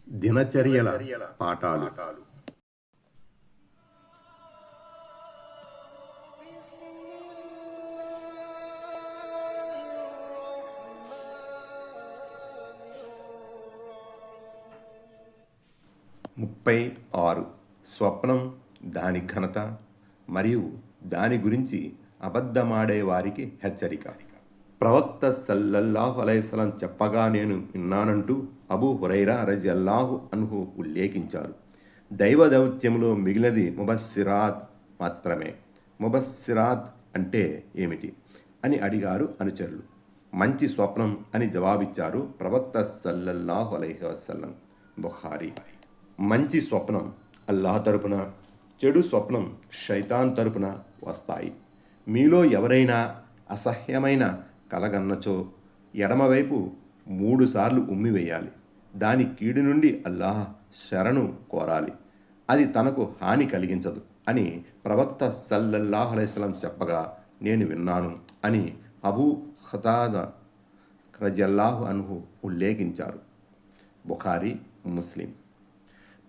దినచర్యల పాఠాలు. ముప్పై ఆరు. స్వప్నం, దాని ఘనత మరియు దాని గురించి అబద్ధమాడే వారికి హెచ్చరిక. ప్రవక్త సల్లల్లాహు అలైహి వసల్లం చెప్పగా నేను విన్నానంటూ అబూ హురైరా రజియల్లాహు అన్హు ఉల్లేఖించారు. దైవ దౌత్యంలో మిగిలినది ముబస్సిరాత్ మాత్రమే. ముబస్సిరాత్ అంటే ఏమిటి అని అడిగారు అనుచరులు. మంచి స్వప్నం అని జవాబిచ్చారు ప్రవక్త సల్లల్లాహు అలైహి వసల్లం. బుఖారీ. మంచి స్వప్నం అల్లాహ్ తరపున, చెడు స్వప్నం షైతాన్ తరపున వస్తాయి. మీలో ఎవరైనా అసహ్యమైన కలగన్నచో ఎడమవైపు 3 సార్లు ఉమ్మివేయాలి. దాని కీడు నుండి అల్లాహ్ శరణు కోరాలి. అది తనకు హాని కలిగించదు అని ప్రవక్త సల్లల్లాహు అలైహి వసల్లం చెప్పగా నేను విన్నాను అని అబూ ఖతాదా రజియల్లాహు అన్హు ఉల్లేఖించారు. బుఖారీ, ముస్లిం.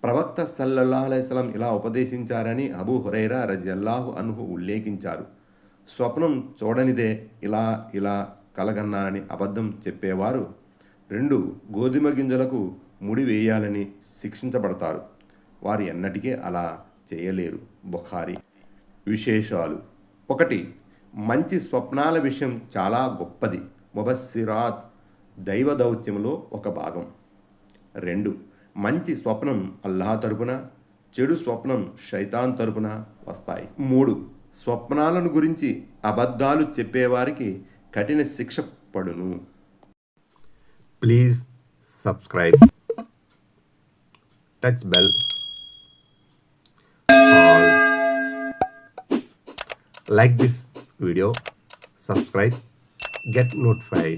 ప్రవక్త సల్లల్లాహు అలైహి వసల్లం ఇలా ఉపదేశించారని అబూ హురైరా రజియల్లాహు అన్హు ఉల్లేఖించారు. స్వప్నం చూడనిదే ఇలా కలగన్నానని అబద్ధం చెప్పేవారు 2 గోధుమ గింజలకు ముడి వేయాలని శిక్షించబడతారు. వారు ఎన్నటికీ అలా చేయలేరు. బుఖారీ. విశేషాలు. 1. మంచి స్వప్నాల విషయం చాలా గొప్పది. ముబస్సిరాత్ దైవ దౌత్యంలో ఒక భాగం. 2. మంచి స్వప్నం అల్లాహ్ తరపున, చెడు స్వప్నం షైతాన్ తరపున వస్తాయి. 3. స్వప్నాలను గురించి అబద్ధాలు చెప్పేవారికి కఠిన శిక్ష పడును. Please subscribe, touch bell, all, like this video, subscribe, get notified.